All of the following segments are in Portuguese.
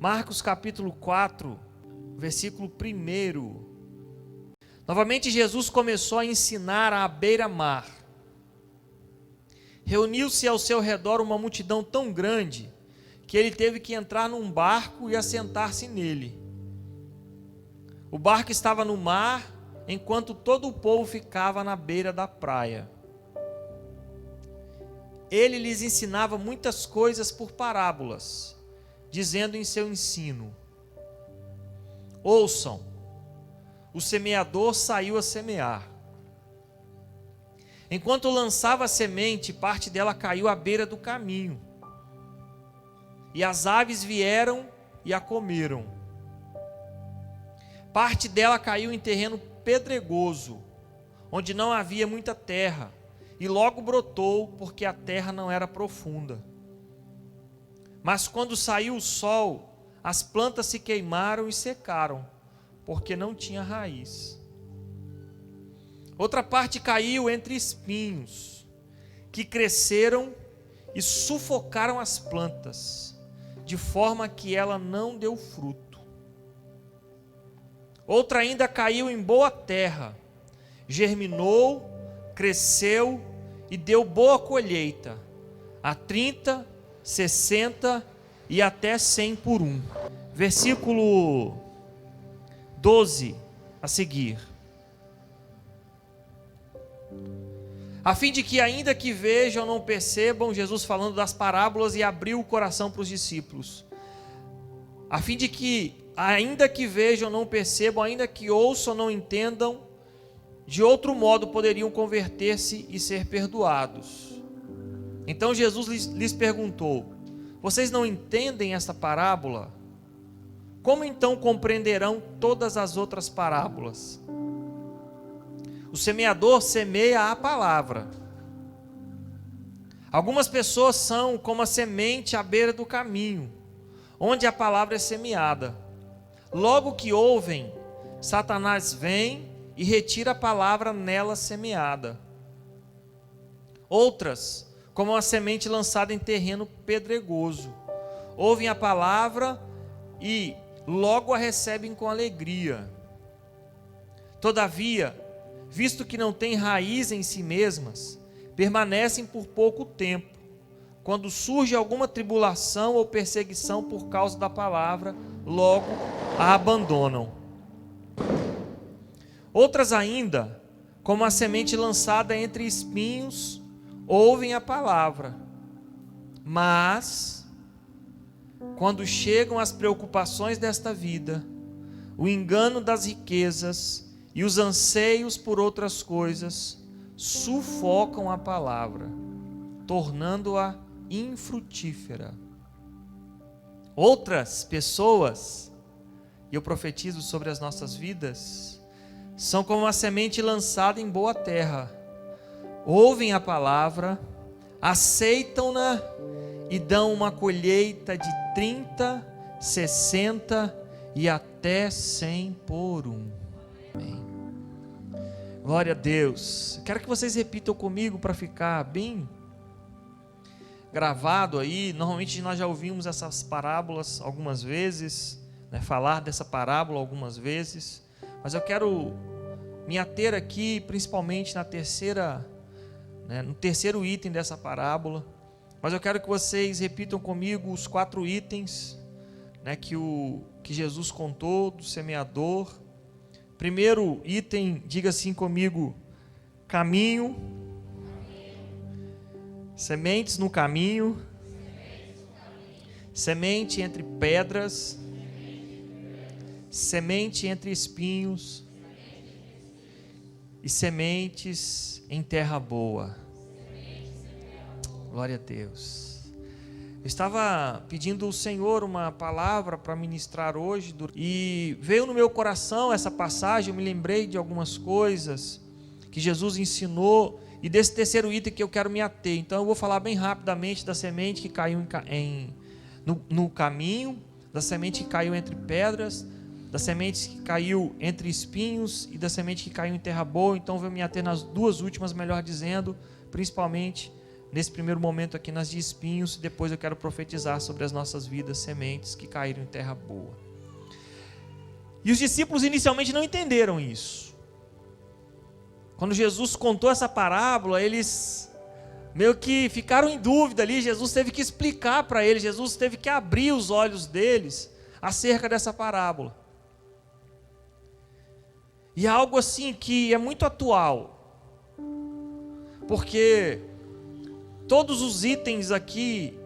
Marcos capítulo 4, versículo 1. Novamente Jesus começou a ensinar à beira-mar. Reuniu-se ao seu redor uma multidão tão grande que ele teve que entrar num barco e assentar-se nele. O barco estava no mar, enquanto todo o povo ficava na beira da praia. Ele lhes ensinava muitas coisas por parábolas, dizendo em seu ensino: ouçam, o semeador saiu a semear. Enquanto lançava a semente, parte dela caiu à beira do caminho, e as aves vieram e a comeram. Parte dela caiu em terreno pedregoso, onde não havia muita terra, e logo brotou, porque a terra não era profunda. Mas quando saiu o sol, as plantas se queimaram e secaram, porque não tinha raiz. Outra parte caiu entre espinhos, que cresceram e sufocaram as plantas, de forma que ela não deu fruto. Outra ainda caiu em boa terra, germinou, cresceu e deu boa colheita, a 30, 60 e até 100 por um. Versículo 12 a seguir. A fim de que ainda que vejam não percebam, Jesus falando das parábolas e abriu o coração para os discípulos. A fim de que ainda que vejam não percebam, ainda que ouçam não entendam, de outro modo poderiam converter-se e ser perdoados. Então Jesus lhes perguntou: vocês não entendem esta parábola? Como então compreenderão todas as outras parábolas? O semeador semeia a palavra. Algumas pessoas são como a semente à beira do caminho, onde a palavra é semeada. Logo que ouvem, Satanás vem e retira a palavra nela semeada. Outras, como uma semente lançada em terreno pedregoso, ouvem a palavra e logo a recebem com alegria. Todavia, visto que não têm raiz em si mesmas, permanecem por pouco tempo. Quando surge alguma tribulação ou perseguição por causa da palavra, logo a abandonam. Outras ainda, como a semente lançada entre espinhos, ouvem a palavra, mas quando chegam as preocupações desta vida, o engano das riquezas e os anseios por outras coisas, sufocam a palavra, tornando-a infrutífera. Outras pessoas, e eu profetizo sobre as nossas vidas, são como a semente lançada em boa terra. Ouvem a palavra, aceitam-na e dão uma colheita de 30, 60 e até 100 por um. Amém. Glória a Deus. Quero que vocês repitam comigo para ficar bem gravado aí. Normalmente nós já ouvimos essas parábolas algumas vezes, né, falar dessa parábola algumas vezes, mas eu quero me ater aqui principalmente no terceiro item dessa parábola. Mas eu quero que vocês repitam comigo os 4 itens, né, que Jesus contou do semeador. Primeiro item, diga assim comigo: caminho. Sementes no caminho. Semente entre pedras. Semente entre espinhos. E sementes em terra boa. Glória a Deus. Eu estava pedindo ao Senhor uma palavra para ministrar hoje, e veio no meu coração essa passagem. Eu me lembrei de algumas coisas que Jesus ensinou, e desse terceiro item que eu quero me ater. Então eu vou falar bem rapidamente da semente que caiu no caminho, da semente que caiu entre pedras, da semente que caiu entre espinhos e da semente que caiu em terra boa. Então eu vou me ater nas duas últimas, melhor dizendo, principalmente nesse primeiro momento aqui nas de espinhos, depois eu quero profetizar sobre as nossas vidas, sementes que caíram em terra boa. E os discípulos inicialmente não entenderam isso. Quando Jesus contou essa parábola, eles meio que ficaram em dúvida ali. Jesus teve que explicar para eles, Jesus teve que abrir os olhos deles acerca dessa parábola. E é algo assim que é muito atual, porque todos os itens aqui,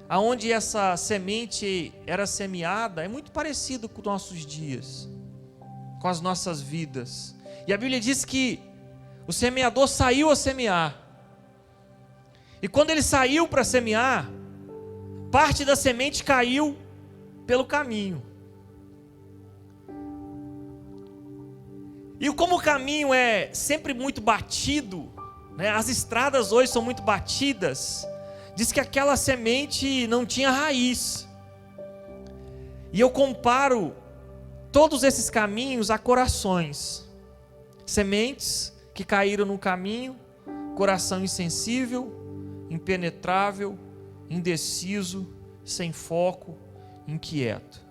aonde essa semente era semeada, é muito parecido com os nossos dias, com as nossas vidas. E a Bíblia diz que o semeador saiu a semear. E quando ele saiu para semear, parte da semente caiu pelo caminho. E como o caminho é sempre muito batido, né, as estradas hoje são muito batidas, diz que aquela semente não tinha raiz. E eu comparo todos esses caminhos a corações. Sementes que caíram no caminho, coração insensível, impenetrável, indeciso, sem foco, inquieto.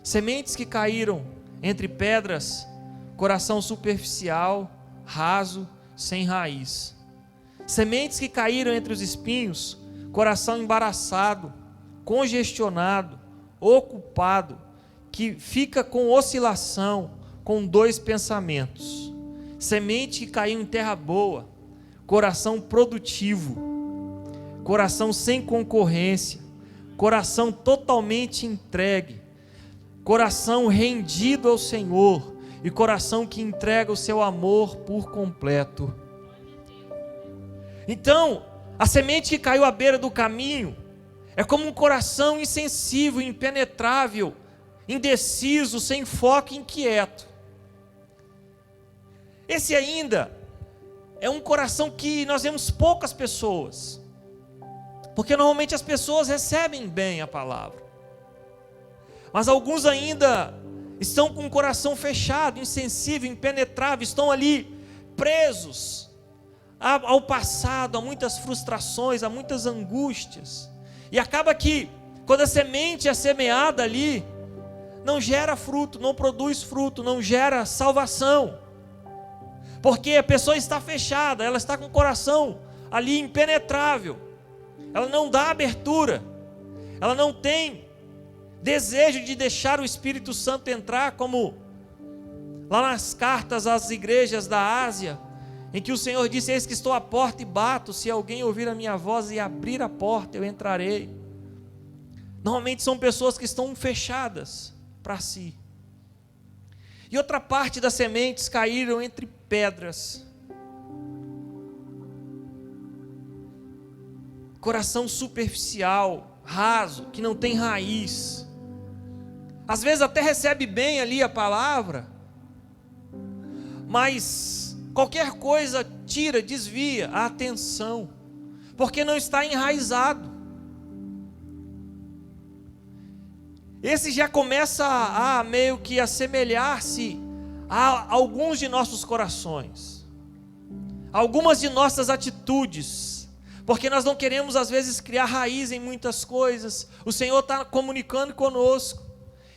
Sementes que caíram entre pedras, coração superficial, raso, sem raiz. Sementes que caíram entre os espinhos, coração embaraçado, congestionado, ocupado, que fica com oscilação, com dois pensamentos. Semente que caiu em terra boa, coração produtivo, coração sem concorrência, coração totalmente entregue, coração rendido ao Senhor, e coração que entrega o seu amor por completo. Então, a semente que caiu à beira do caminho é como um coração insensível, impenetrável, indeciso, sem foco e inquieto. Esse ainda é um coração que nós vemos poucas pessoas, porque normalmente as pessoas recebem bem a palavra, mas alguns ainda estão com o coração fechado, insensível, impenetrável, estão ali presos ao passado, a muitas frustrações, a muitas angústias, e acaba que quando a semente é semeada ali, não gera fruto, não produz fruto, não gera salvação, porque a pessoa está fechada, ela está com o coração ali impenetrável, ela não dá abertura, ela não tem desejo de deixar o Espírito Santo entrar, como lá nas cartas às igrejas da Ásia, em que o Senhor disse: eis que estou à porta e bato, se alguém ouvir a minha voz e abrir a porta, eu entrarei. Normalmente são pessoas que estão fechadas para si. E outra parte das sementes caíram entre pedras. Coração superficial, raso, que não tem raiz. Às vezes até recebe bem ali a palavra, mas qualquer coisa tira, desvia a atenção, porque não está enraizado. Esse já começa a meio que assemelhar-se a alguns de nossos corações, algumas de nossas atitudes, porque nós não queremos às vezes criar raiz em muitas coisas. O Senhor está comunicando conosco,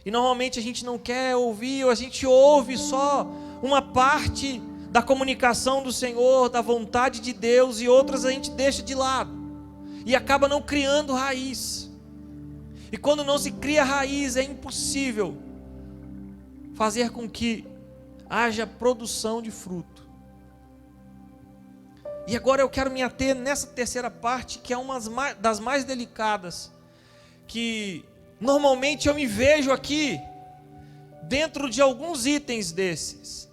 e normalmente a gente não quer ouvir, ou a gente ouve só uma parte da comunicação do Senhor, da vontade de Deus, e outras a gente deixa de lado, e acaba não criando raiz. E quando não se cria raiz, é impossível fazer com que haja produção de fruto. E agora eu quero me ater nessa terceira parte, que é uma das mais delicadas, que normalmente eu me vejo aqui dentro de alguns itens desses,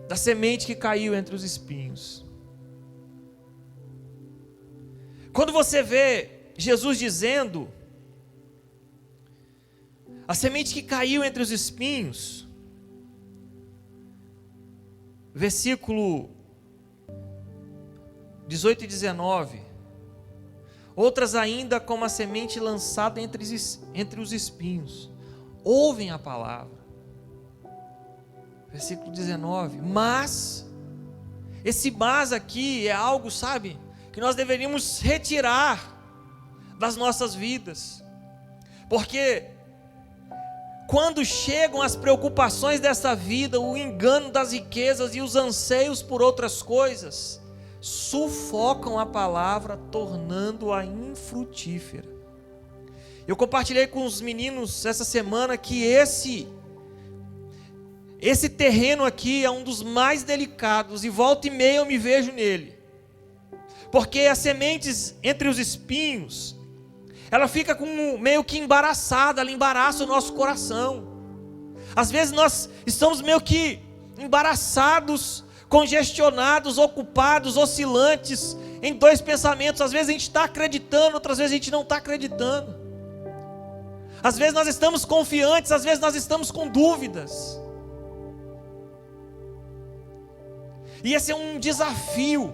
da semente que caiu entre os espinhos. Quando você vê Jesus dizendo: a semente que caiu entre os espinhos, versículo 18 e 19, outras ainda como a semente lançada entre os espinhos, ouvem a palavra. Versículo 19, mas, esse mas aqui é algo, sabe, que nós deveríamos retirar das nossas vidas. Porque quando chegam as preocupações dessa vida, o engano das riquezas e os anseios por outras coisas, sufocam a palavra, tornando-a infrutífera. Eu compartilhei com os meninos essa semana que esse terreno aqui é um dos mais delicados, e volta e meia eu me vejo nele. Porque as sementes entre os espinhos, ela fica meio que embaraçada, ela embaraça o nosso coração. Às vezes nós estamos meio que embaraçados, congestionados, ocupados, oscilantes em dois pensamentos. Às vezes a gente está acreditando, outras vezes a gente não está acreditando. Às vezes nós estamos confiantes, às vezes nós estamos com dúvidas. E esse é um desafio.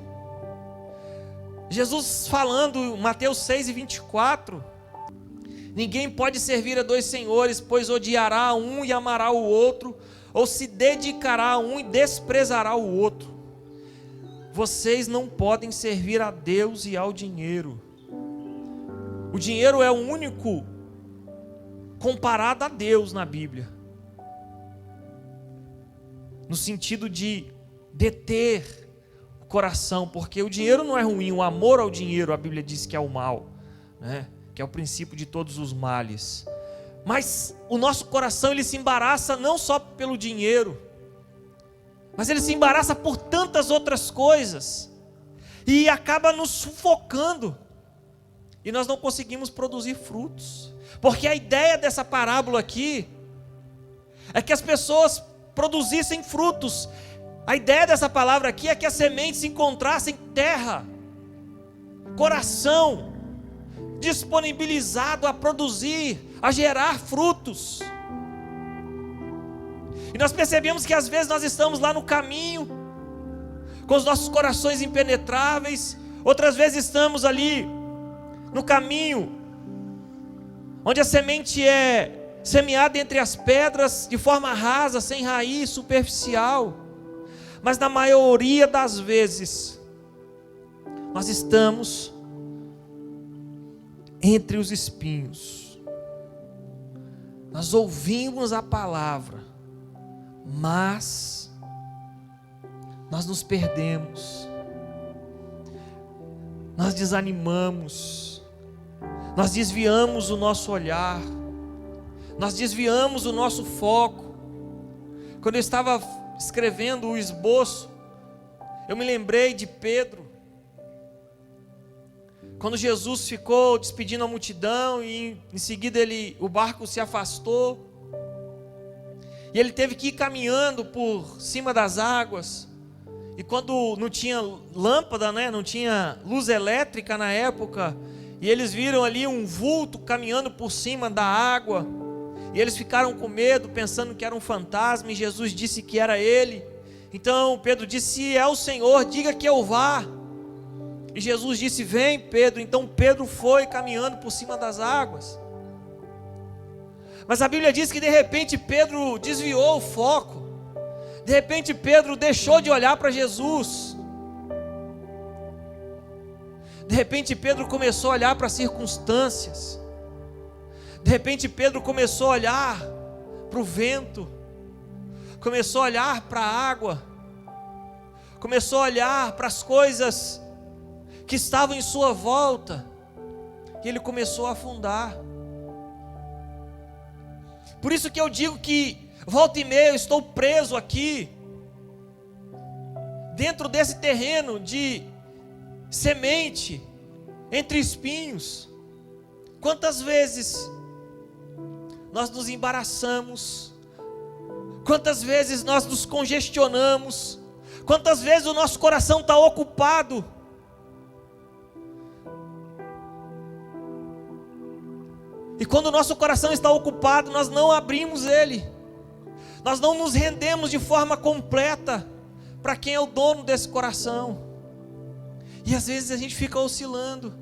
Jesus falando, Mateus 6:24, ninguém pode servir a dois senhores, pois odiará um e amará o outro, ou se dedicará a um e desprezará o outro. Vocês não podem servir a Deus e ao dinheiro. O dinheiro é o único comparado a Deus na Bíblia, no sentido de deter o coração, porque o dinheiro não é ruim, o amor ao dinheiro, a Bíblia diz que é o mal, né? Que é o princípio de todos os males. Mas o nosso coração, ele se embaraça não só pelo dinheiro, mas ele se embaraça por tantas outras coisas, e acaba nos sufocando, e nós não conseguimos produzir frutos. Porque a ideia dessa parábola aqui é que as pessoas produzissem frutos. A ideia dessa palavra aqui é que as sementes encontrassem terra, coração disponibilizado a produzir, a gerar frutos. E nós percebemos que às vezes nós estamos lá no caminho, com os nossos corações impenetráveis, outras vezes estamos ali no caminho, onde a semente é semeada entre as pedras, de forma rasa, sem raiz, superficial. Mas na maioria das vezes, nós estamos entre os espinhos. Nós ouvimos a palavra, mas nós nos perdemos, nós desanimamos, nós desviamos o nosso olhar, nós desviamos o nosso foco. Quando eu estava escrevendo o esboço, eu me lembrei de Pedro, quando Jesus ficou despedindo a multidão e em seguida o barco se afastou, e ele teve que ir caminhando por cima das águas, e quando não tinha lâmpada, né, não tinha luz elétrica na época, e eles viram ali um vulto caminhando por cima da água, e eles ficaram com medo, pensando que era um fantasma, e Jesus disse que era ele. Então Pedro disse: se é o Senhor, diga que eu vá. E Jesus disse: vem, Pedro. Então Pedro foi caminhando por cima das águas. Mas a Bíblia diz que de repente Pedro desviou o foco. De repente Pedro deixou de olhar para Jesus. De repente Pedro começou a olhar para as circunstâncias. De repente Pedro começou a olhar para o vento, começou a olhar para a água, começou a olhar para as coisas que estavam em sua volta, e ele começou a afundar. Por isso que eu digo que volta e meia eu estou preso aqui, dentro desse terreno de semente, entre espinhos. Quantas vezes nós nos embaraçamos, quantas vezes nós nos congestionamos, quantas vezes o nosso coração está ocupado, e quando o nosso coração está ocupado, nós não abrimos ele, nós não nos rendemos de forma completa para quem é o dono desse coração, e às vezes a gente fica oscilando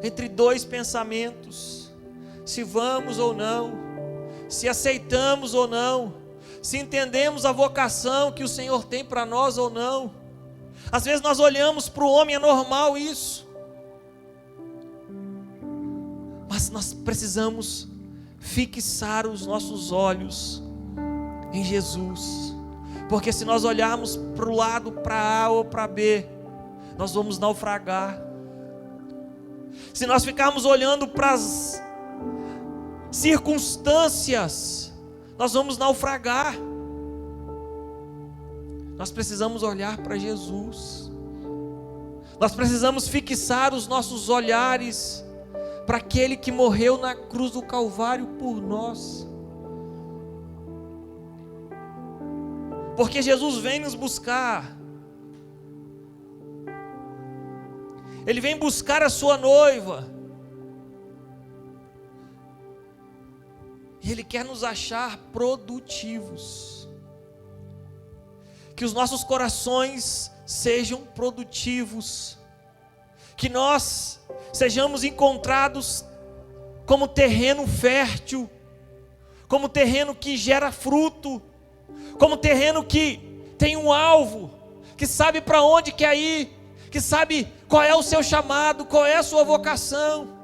entre dois pensamentos: se vamos ou não, se aceitamos ou não, se entendemos a vocação que o Senhor tem para nós ou não. Às vezes nós olhamos para o homem, é normal isso. Mas nós precisamos fixar os nossos olhos em Jesus. Porque se nós olharmos para o lado, para A ou para B, nós vamos naufragar. Se nós ficarmos olhando para as circunstâncias, nós vamos naufragar. Nós precisamos olhar para Jesus. Nós precisamos fixar os nossos olhares para aquele que morreu na cruz do Calvário por nós. Porque Jesus vem nos buscar. Ele vem buscar a sua noiva. E Ele quer nos achar produtivos. Que os nossos corações sejam produtivos. Que nós sejamos encontrados como terreno fértil, como terreno que gera fruto, como terreno que tem um alvo, que sabe para onde quer ir, que sabe qual é o seu chamado, qual é a sua vocação.